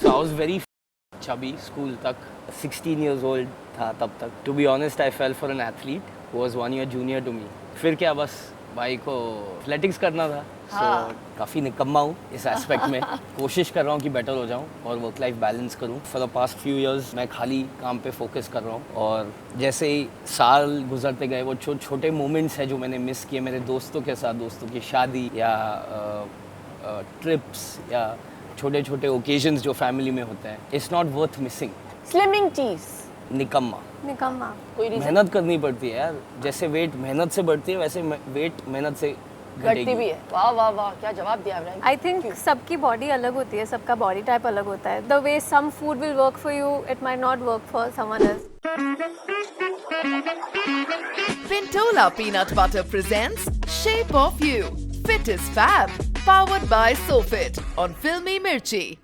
So I was very chubby school तक, 16 years old था तब तक. To be honest, I fell for an athlete who was 1 year junior to me. फिर क्या, बस भाई को एथलेटिक्स करना था. हाँ. So काफ़ी निकम्मा हूँ इस एस्पेक्ट में. कोशिश कर रहा हूँ कि बेटर हो जाऊँ और वर्क लाइफ बैलेंस करूँ. For the past few years मैं खाली काम पे फोकस कर रहा हूँ और जैसे ही साल गुजरते गए वो छोटे मोमेंट्स हैं जो मैंने मिस किए मेरे दोस्तों के साथ, दोस्तों की शादी या ट्रिप्स या छोटे छोटे ओकेजन्स जो फैमिली में होते हैं. It's not worth missing. Slimming चीज निकम्मा. कोई रीजन मेहनत करनी पड़ती है यार. जैसे वेट मेहनत से बढ़ती है वैसे वेट मेहनत से घटती भी है. वाह वाह वाह, क्या जवाब दिया आपने. आई थिंक सबकी बॉडी अलग होती है, सबका बॉडी टाइप अलग होता है. The way some food will work for you, it might not work for someone else. Pintola Peanut Butter presents Shape of You. Fit is Fab. Powered by SoFit on Filmy Mirchi.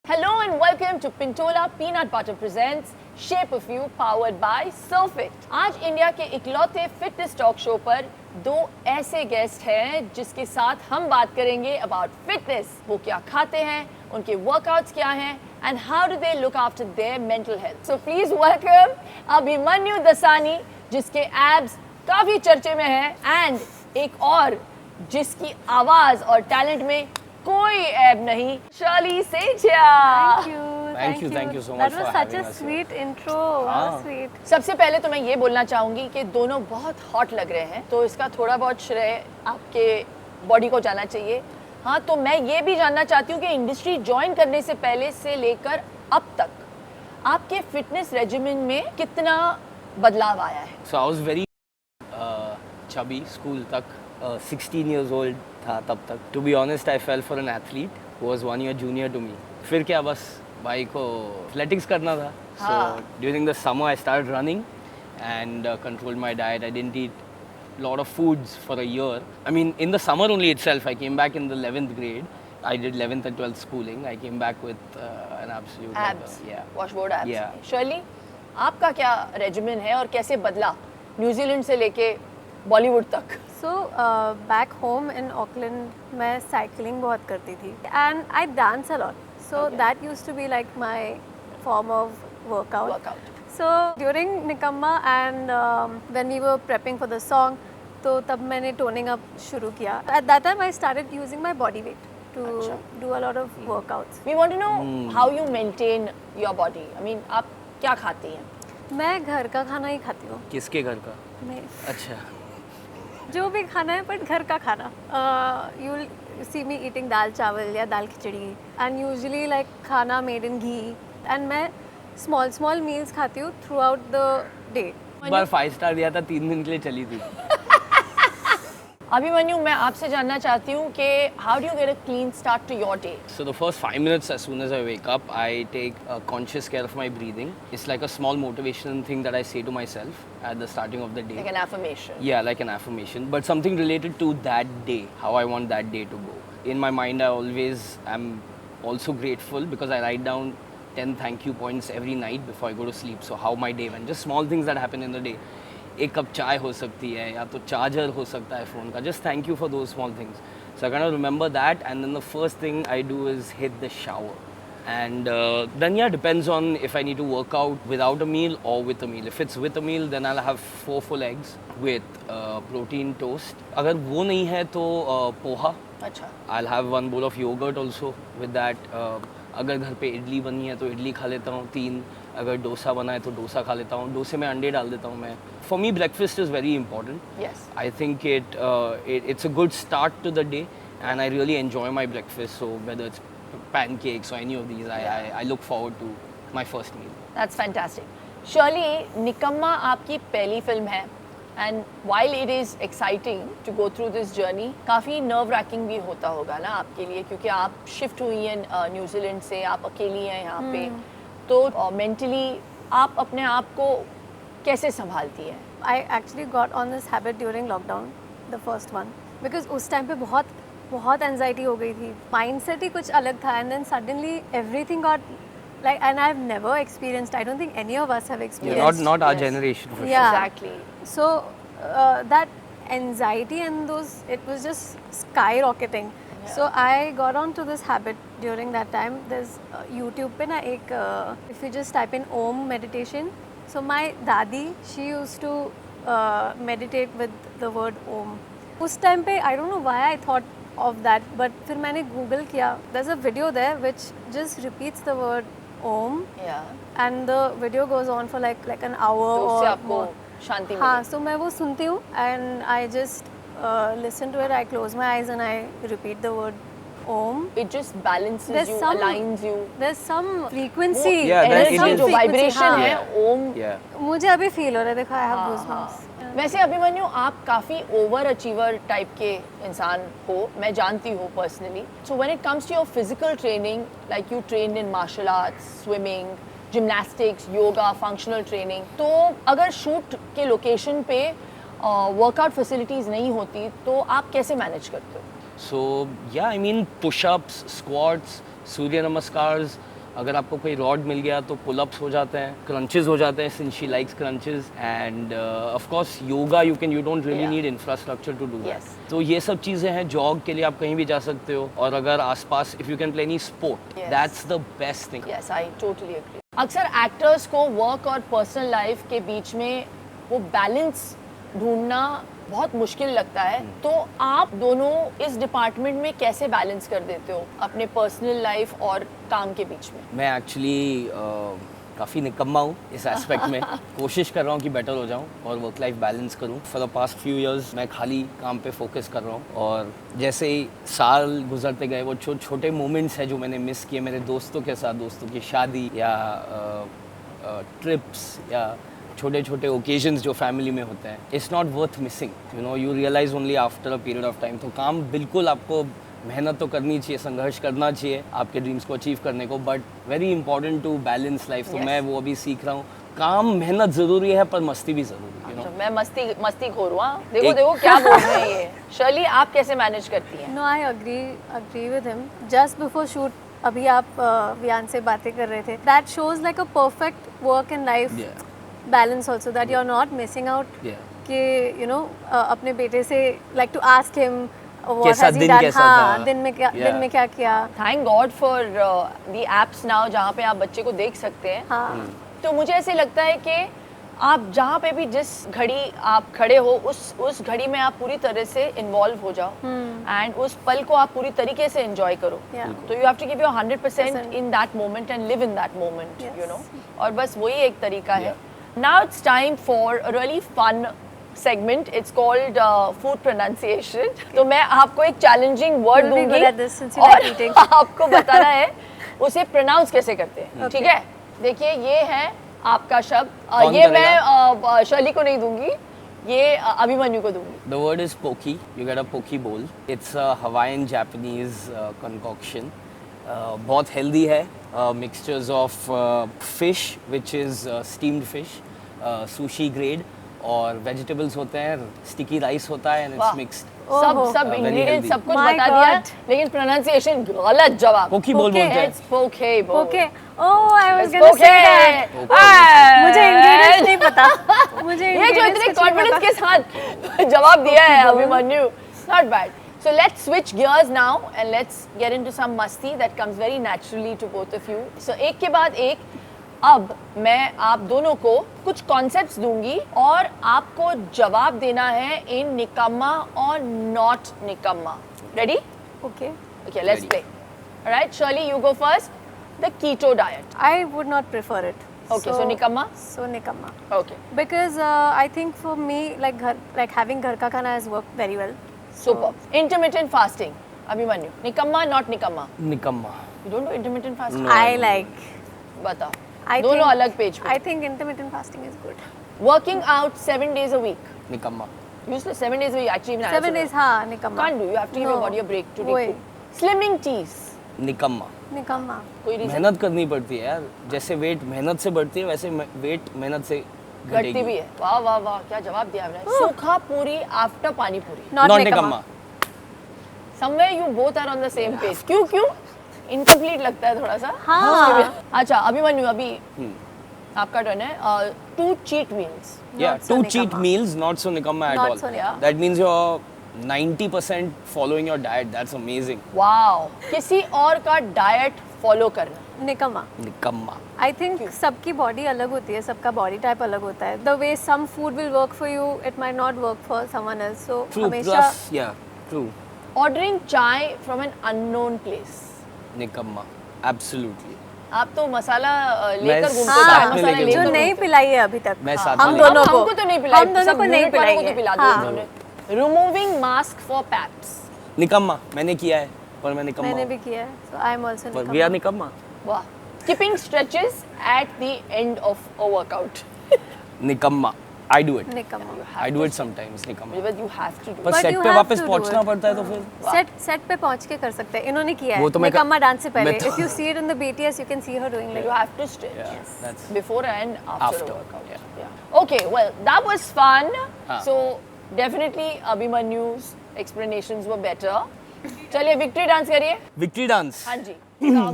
Hello and welcome to Pintola Peanut Butter presents Shape of You powered by SoFit. आज India के इकलौते fitness talk show पर दो ऐसे guest हैं जिसके साथ हम बात करेंगे अबाउट फिटनेस. वो क्या खाते हैं, उनके वर्कआउट्स क्या हैं and how do they look after their mental health. So please welcome Abhimanyu Dassani जिसके एब्स काफी चर्चे में हैं and एक और जिसकी आवाज और टैलेंट में कोई ऐब नहीं, Shirley Sethia. Thank you so much That was for such having a us sweet intro. हाँ. How sweet. सबसे पहले तो मैं ये बोलना चाहूंगी कि दोनों बहुत हॉट लग रहे हैं, तो इसका थोड़ा बहुत श्रेय आपके बॉडी को जाना चाहिए. हाँ, तो मैं ये भी जानना चाहती हूँ कि इंडस्ट्री ज्वाइन करने से पहले से लेकर अब तक आपके फिटनेस रेजिमेन में कितना बदलाव आया है. So I was very chubby school तक, 16 years old था तब तक. To be honest, I fell for an athlete who was 1 year junior to me. फिर क्या, बस भाई को एथलेटिक्स करना था. हाँ. So during the summer I started running and controlled my diet. I didn't eat lot of foods for a year. I mean, in the summer only itself, I came back in the 11th grade. I did 11th and 12th schooling. I came back with an absolute abs, yeah. Washboard abs. Yeah. Shirley, आपका क्या regimen है और कैसे बदला New Zealand से लेके बॉलीवुड तक. So back home in Auckland मैं cycling बहुत करती थी and I dance a lot. So Okay. that used to be like my form of workout. Workout. So during Nikamma and when we were prepping for the song, तो तब मैंने toning up शुरू किया. At that time I started using my body weight to अच्छा. do a lot of workouts. We want to know how you maintain your body. I mean, आप क्या खाती हैं? मैं घर का खाना ही खाती हूँ. किसके घर का? मैं अच्छा. जो भी खाना है बट घर का खाना. You will see me eating dal chawal या dal khichdi and usually like khana made in ghee and मैं स्मॉल मील्स खाती हूँ थ्रू आउट द डे. एक बार 5 स्टार दिया था, 3 दिन के लिए चली थी. अभिमन्यु, मैं आपसे जानना चाहती हूँ कि how do you get a clean start to your day? So the first 5 minutes as soon as I wake up, I take conscious care of my breathing. It's like a small motivational thing that I say to myself at the starting of the day. Like an affirmation. Yeah, like an affirmation, but something related to that day, how I want that day to go. In my mind, I always am also grateful because I write down 10 thank you points every night before I go to sleep. So how my day went, just small things that happen in the day. एक cup चाय हो सकती है या तो charger हो सकता है फ़ोन का. Just thank you for those small things. So I kind of remember that, and then the first thing I do is hit the shower. And then yeah, depends on if I need to work out without a meal or with a meal. If it's with a meal, then I'll have 4 full eggs with protein toast. अगर वो नहीं है तो पोहा. अच्छा. I'll have 1 bowl of yogurt also with that. अगर घर पे इडली बनी है तो इडली खा लेता हूँ 3. अगर डोसा बना है तो डोसा खा लेता हूँ. डोसे में अंडे डाल देता हूँ मैं. For me, breakfast is very important. Yes. I think it's a good start to the day, and I really enjoy my breakfast. So whether it's pancakes or any of these, I look forward to my first meal. That's fantastic. Shirley, निकम्मा आपकी पहली film है and while it is exciting to go through this journey, काफ़ी nerve wracking भी होता होगा ना आपके लिए, क्योंकि आप शिफ्ट हुई हैं न्यूजीलैंड से, आप अकेली हैं यहाँ पे, तो मेंटली आप अपने आप को कैसे संभालती हैं? I actually got on this habit during lockdown, the first one, because उस टाइम पे बहुत एंजाइटी हो गई थी. माइंडसेट ही कुछ अलग था and then suddenly everything got like, and I've never experienced, I don't think any of us have experienced. Not our Yes. generation for Yeah. Exactly. So that anxiety and those, it was just skyrocketing. So I got on to this habit during that time. There's YouTube पे ना एक if you just type in Om meditation. So my दादी she used to meditate with the word Om. उस time पे I don't know why I thought of that, but फिर मैंने Google किया. There's a video there which just repeats the word Om, Yeah. and the video goes on for like an hour तो उससे or आपको more. शांति हाँ, मिली. so मैं वो सुनती हूँ and I just listen to it. I close my eyes and I repeat the word Om. It just balances There's you, some- aligns you. There's some frequency. Yeah, that there's it some is. जो frequency, vibration हाँ. है ओम. Yeah. मुझे अभी feel हो रहा है, देखो I have goosebumps. Yeah. वैसे अभिमन्यु आप काफ़ी ओवर अचीवर टाइप के इंसान हो, मैं जानती हूँ personally. So when it comes to your physical training, like you train in martial arts, swimming, gymnastics, yoga, functional training, तो अगर शूट के लोकेशन पे वर्कआउट फैसिलिटीज़ नहीं होती तो आप कैसे मैनेज करते हो? So yeah, I mean push-ups, squats, सूर्य नमस्कार्स. अगर आपको कोई रॉड मिल गया तो पुल-अप्स हो जाते हैं, क्रंचेस हो जाते हैं since she likes crunches, and of course yoga you don't really Yeah. need infrastructure to do that. Yes. तो ये सब चीज़ें हैं. जॉग के लिए आप कहीं भी जा सकते हो, और अगर आसपास if you can play any sport, Yes. that's the best thing. Yes, I totally agree. अक्सर एक्टर्स को वर्क और पर्सनल लाइफ के बीच में वो बैलेंस ढूंढना बहुत मुश्किल लगता है. तो आप दोनों इस डिपार्टमेंट में कैसे बैलेंस कर देते हो अपने पर्सनल लाइफ और काम के बीच में? मैं एक्चुअली काफ़ी निकम्मा हूँ इस एस्पेक्ट में. कोशिश कर रहा हूँ कि बेटर हो जाऊँ और वर्क लाइफ बैलेंस करूँ. For the past few years मैं खाली काम पे फोकस कर रहा हूँ, और जैसे ही साल गुजरते गए वो छोटे मोमेंट्स हैं जो मैंने मिस किए मेरे दोस्तों के साथ, दोस्तों की शादी या ट्रिप्स या छोटे छोटे ओकेजन्स जो फैमिली में होते हैं, it's not worth missing. You know, you realise only after a period of time. तो काम बिल्कुल आपको मेहनत तो करनी चाहिए, संघर्ष करना चाहिए आपके ड्रीम्स को अचीव करने को, but very important to balance life. तो Yes. मैं वो अभी सीख रहा हूँ. काम मेहनत ज़रूरी है पर मस्ती भी ज़रूरी है. यू नो, मैं मस्ती खोर हूँ. हाँ? देखो एक- देखो क्या बोल रहे हैं ये. शर्ली, आप कैसे मैनेज करती हैं? No, I agree with him. Just before shoot, अभी आप वियान से बातें कर रहे थे. That shows like a perfect work and life Yeah. balance also, that you're not missing out. Yeah. कि you know अपने बेटे से like to ask him what कैसा has he दिन done. कैसा हाँ, था? दिन में क्या Yeah. किया. Thank God for the apps now जहाँ पे आप बच्चे को देख सकते हैं. हाँ. तो मुझे ऐसे लगता है कि आप जहाँ पे भी जिस घड़ी आप खड़े हो उस घड़ी में आप पूरी तरह से इन्वॉल्व हो जाओ एंड उस पल को आप पूरी तरीके से एंजॉय करो. Yeah. तो you have to give your 100% in that moment and live in that moment, Yes. You know. और बस वही एक तरीका है. Yeah. Now it's time for a really fun segment. It's called food pronunciation. तो मैं आपको एक challenging word You'll be दूंगी good at this since you like और eating. आपको बताना है उसे pronounce कैसे करते हैं. Okay. ठीक है, देखिए ये है आपका शब्द. कौन ये करेगा? मैं शर्ली को नहीं दूंगी, ये अभिमन्यु को दूंगी. The word is poke. You get a poke bowl. It's a Hawaiian Japanese concoction. बहुत healthy है. Mixtures of fish, which is steamed fish, sushi grade, और vegetables होते हैं, sticky rice होता है, and वाह. it's mixed. सब ओहो. सब Very इंग्रेडिएंट healthy. सब कुछ My बता दिया, God. लेकिन प्रोनाउंसिएशन गलत जवाब. Poke bowl बोलते हैं. It's poke bowl. Okay. Oh, I was It's gonna poke. say that. मुझे ingredients नहीं पता. मुझे ये जो ingredients इतने कुछ नहीं कॉन्फिडेंस पता. के साथ जवाब दिया है Abhimanyu, not bad. So let's switch gears now and let's get into some masti that comes very naturally to both of you. So एक के बाद एक, अब मैं आप दोनों को कुछ कॉन्सेप्ट्स दूंगी और आपको जवाब देना है इन निकम्मा और नॉट निकम्मा. Ready? Okay. Okay, let's Ready. play. Alright, Shirley, you go first. The keto diet. I would not prefer it. Okay, so nikamma? So nikamma. Okay, Because I think for me, like having घर का खाना has worked very well. super. Intermittent fasting. Abhimanyu, nikamma, not nikamma. निकम्मा. You don't do intermittent fasting? No. I like. बताओ. I दोनों think- अलग page पे. I think intermittent fasting is good. Working out 7 days a week. निकम्मा. Usually 7 days a week. Actually, even 7 days, हाँ, निकम्मा. Can't do. You have to give your No. body a break to वही. recoup. Slimming teas. निकम्मा. निकम्मा. कोई reason? मेहनत करनी पड़ती है यार. जैसे वेट मेहनत से बढ़ती है, वैसे वेट मेहनत से घटती भी है. वाह वाह वाह, क्या जवाब दिया आपने. सूखा पूरी आफ्टर पानी पूरी. Not Not निकम्मा. निकम्मा. Somewhere you both are on the same page. क्यों? Incomplete लगता है थोड़ा सा. हाँ. अच्छा, अभिमन्यु, अभी आपका टर्न है. 2 cheat meals. Yeah, Not so 2 cheat निकम्मा. meals, not so nikamma at Not all. so निकम्मा. That means your 90% following your diet. That's amazing. Wow, किसी और का डाइट फॉलो करना। निकम्मा। Nikamma. आई थिंक सबकी बॉडी अलग होती है, सबका बॉडी टाइप अलग होता है। The way some food will work for you, it might not work for someone else. So True. हमेशा Plus, yeah. True. Ordering chai from an unknown place. Nikamma. Absolutely. आप तो मसाला लेकर मैं घूमते साथ हो, चाय में मसाला लेके लेकर जो घूमते नहीं घूमते हो। पिलाई है अभी तक, मैं साथ हम में दोनों को, हमको तो नहीं पिलाई, हम दोनों सब को नहीं मिनट वालों को पिलाई तो पिला है। दिया हाँ, उन्होंने। Removing mask for paps. Nikamma. मैंने किया है पर मैं निकम्मा मैंने हूँ। भी किया है। सो आई एम आल्सो पर we are निकम्मा। वाह। Keeping stretches at the end of a workout. निकम्मा। I do it. निकम्मा। I do it sometimes. निकम्मा। But you have to do पर But सेट you पे have वापस to do पहुंचना it. पड़ता है तो फिर सेट पे पहुंच के कर सकते हैं। इन्होंने किया है वो तो मैं निकम्मा डांस से पहले। मैं तो- if you see it in the BTS, you can see her doing You like have to stretch. Yeah, that's- Before and after, After, a workout. yeah. Okay, well, that was fun. हाँ. So definitely Abhimanyu's explanations were better. चलिए victory dance करिए। Victory dance. हाँ जी।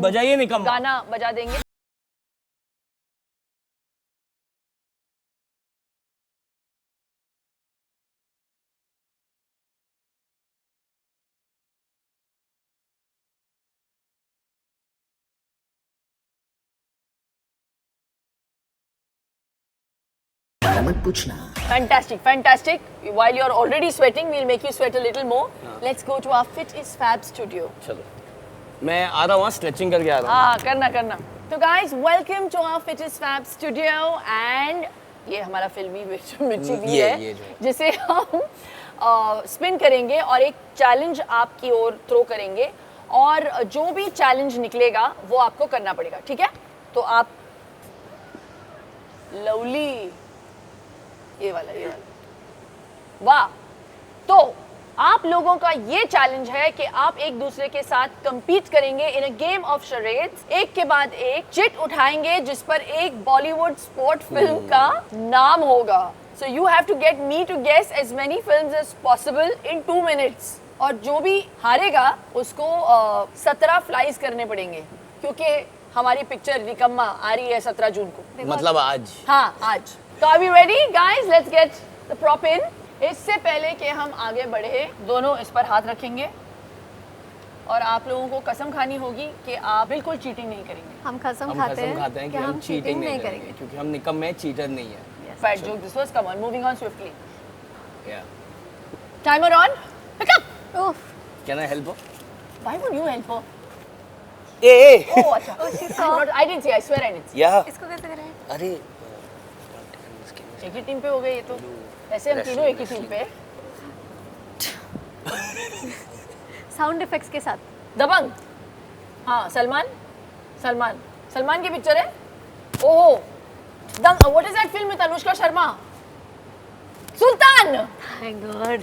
बजाइए निकम्मा। गाना बजा देंगे। Fantastic, fantastic. While you're already sweating, we'll make you sweat a little more. Let's go to our Fit is Fab studio. चलो मैं आ रहा हूँ स्ट्रेचिंग करके आ रहा हूँ। हाँ, करना करना। तो guys, welcome to our Fit is Fab studio and ये हमारा फिल्मी मिर्ची भी ये है जो है। जिसे हम स्पिन करेंगे और एक चैलेंज आपकी ओर थ्रो करेंगे और जो भी चैलेंज निकलेगा वो आपको करना पड़ेगा, ठीक है? तो आप लवली ये वाला वाह। तो आप लोगों का ये चैलेंज है कि आप एक दूसरे के साथ compete करेंगे इन अ गेम ऑफ charades। एक के बाद एक चिट उठाएंगे जिस पर एक बॉलीवुड स्पोर्ट फिल्म का नाम होगा। So you have to get me to guess as many films as possible in 2 minutes। और जो भी हारेगा उसको 17 फ्लाइज करने पड़ेंगे क्योंकि हमारी पिक्चर निकम्मा आ रही है 17 जून को। मतलब आज। हाँ, आज। तो are we ready guys? Let's get the prop in। इससे पहले कि हम आगे बढ़े, दोनों इस पर हाथ रखेंगे और आप लोगों को कसम खानी होगी कि आप बिल्कुल चीटिंग नहीं करेंगे। हम कसम हम खाते कसम खाते हैं कि हम चीटिंग नहीं करेंगे क्योंकि हम निकम्मे चीटर नहीं है। Bad joke this was. Come on, moving on swiftly. Yeah. Timer on. Pick up. Of, Can I help her? Why would you help her? A Oh, अच्छा. I didn't see. I swear I didn't see. या इसको कैसे करें? अरे एक ही team पे हो गए ये तो। ऐसे हम तीनों एक ही टीम पे। साउंड इफेक्ट्स के साथ। दबंग। हाँ, सलमान की पिक्चर है। ओहो, दंग। What is that film with Anushka Sharma? Sultan. Thank God.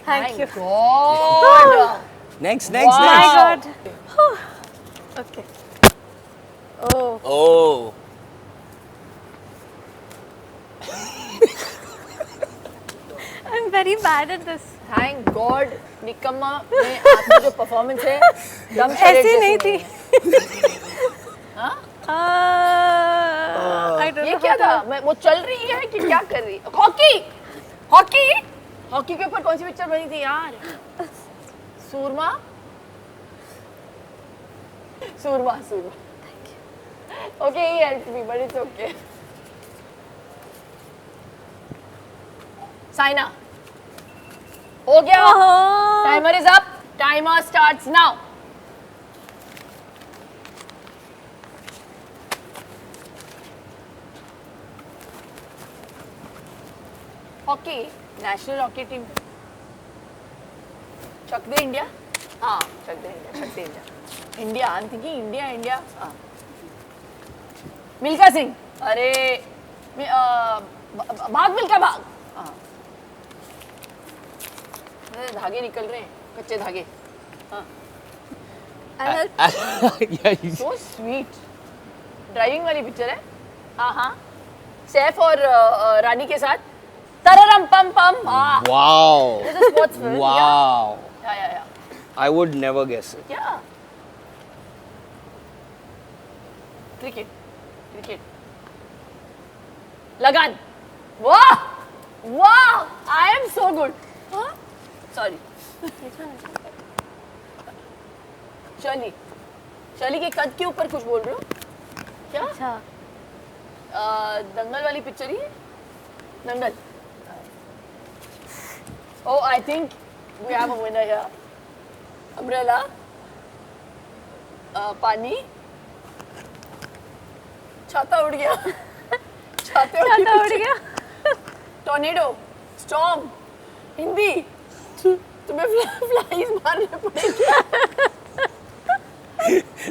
Thank you. God. Next Wow. My next. God. Okay. Oh, oh I am very bad at this. Thank God, निकम्मा में आपकी जो परफॉर्मेंस है दम शरीर ऐसी जैसी नहीं थी। हाँ? आई डोंट ये क्या था? मैं वो चल रही है कि क्या कर रही है? हॉकी के ऊपर कौन सी पिक्चर बनी थी यार? सूरमा। Okay, he helped me, but it's okay. Saina. हो गया। Timer is up. Timer starts now. Hockey, national hockey team. Chak De India. हाँ, Chak De India. India, I am thinking India. हाँ। मिल्खा सिंह। अरे भाग मिल्खा भाग। हाँ। धागे निकल रहे हैं, कच्चे धागे। हाँ। So sweet. ड्राइविंग वाली पिक्चर है। हाँ। सैफ और रानी के साथ। तररम पम पम। wow This is a sports film. wow Yeah. I would never guess it. Yeah. Cricket. Lagan. Wow. I am so good. Huh? Sorry Shirley, Shirley के कद के ऊपर कुछ बोल रहे हो क्या? अच्छा दंगल वाली पिक्चर ही है, दंगल। Oh, I think we have a winner here. Umbrella, पानी, छाता उड़ गया, छाता उड़ गया। टॉर्नेडो, स्टॉर्म, हिंदी, तुम्हें फ्लाइज मारने पड़ेंगे।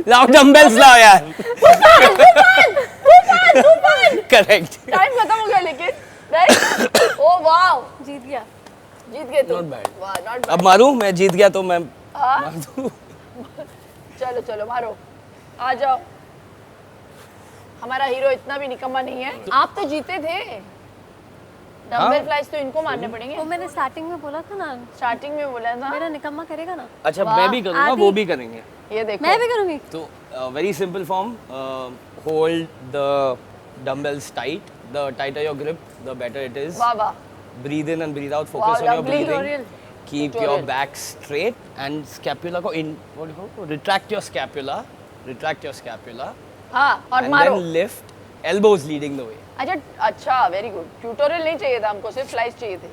लाओ डंबल्स लाओ यार। करेक्ट। टाइम खत्म हो गया लेकिन, राइट? ओह वाओ, जीत गया। जीत गए तुम। Not bad. वाह, not bad। अब मारूं? मैं जीत गया तो मैं हाँ? मार दूं। चलो चलो मारो, आ जाओ। हमारा हीरो इतना भी निकम्मा नहीं है। आप तो जीते थे। डंबल फ्लाइज तो इनको मारने पड़ेंगे। वो मैंने स्टार्टिंग में बोला था ना, स्टार्टिंग में बोला था। मेरा निकम्मा करेगा ना। अच्छा वाह, मैं भी करूंगा, आदि। वो भी करेंगे। ये देखो, मैं भी करूँगी। तो very simple form, hold the dumbbells tight, the tighter your grip the better it is. वाह वाह, Breathe in and breathe out, Wow, focus on your lovely. breathing. Tutorial. Keep Tutorial. your back straight and scapula को in, what do you call, retract your scapula, retract your scapula हाँ और and मारो। then lift, elbows leading the way. अच्छा अच्छा, very good. Tutorial नहीं चाहिए था हमको, सिर्फ फ्लाइज चाहिए थे।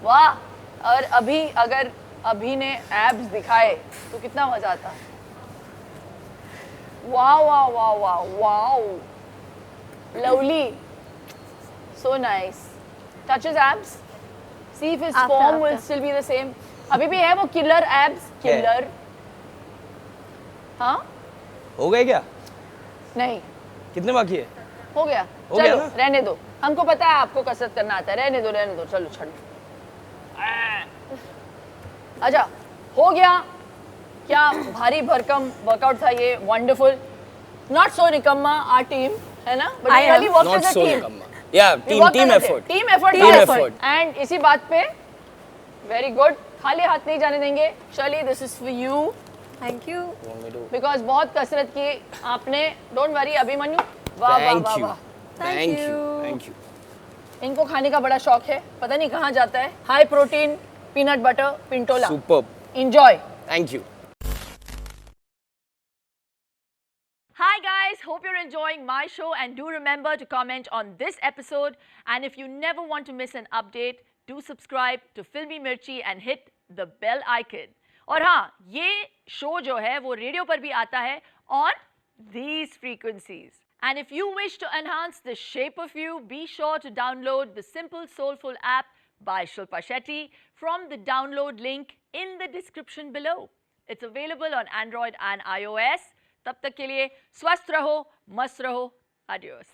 वाह, और अभी अगर अभी ने एब्स दिखाए तो कितना मजा आता। वाह वाह वाह वाह वाह, lovely, so nice. Touch his abs. See if his After, form will after. still be the same. अभी भी है वो किलर abs, किलर। हाँ? हो गए क्या? नहीं, कितने बाकी है? हो गया। हो गया चलो ना? रहने दो, हमको पता है आपको कसरत करना आता है। रहने दो, चलो छोड़ो। अच्छा, हो गया। क्या भारी भरकम वर्कआउट था ये, वंडरफुल। नॉट सो निकम्मा आर टीम, है ना? But I we really am. Work Not as a so team. निकम्मा. Yeah, team effort. Team effort, Team effort. And इसी बात पे वेरी गुड, खाली हाथ नहीं जाने देंगे। Shirley, this is for you, thank you. Want me to- because बहुत कसरत की आपने। डोंट वरी अभिमन्यु, वाह वाह Thank वाह you. वाह। Thank you. you. Thank you. इनको खाने का बड़ा शौक है, पता नहीं कहाँ जाता है। High protein peanut butter Pintola, Superb. Enjoy. Thank you. Hi guys, hope you're enjoying my show and do remember to comment on this episode, and if you never want to miss an update, do subscribe to Filmy Mirchi and hit the bell icon. और हाँ, ये show जो है वो radio पर भी आता है on these frequencies. And if you wish to enhance the shape of you, be sure to download the Simple Soulful app by Shilpa Shetty from the download link in the description below. It's available on Android and iOS. तब तक के लिए स्वस्थ रहो, मस्त रहो, adios.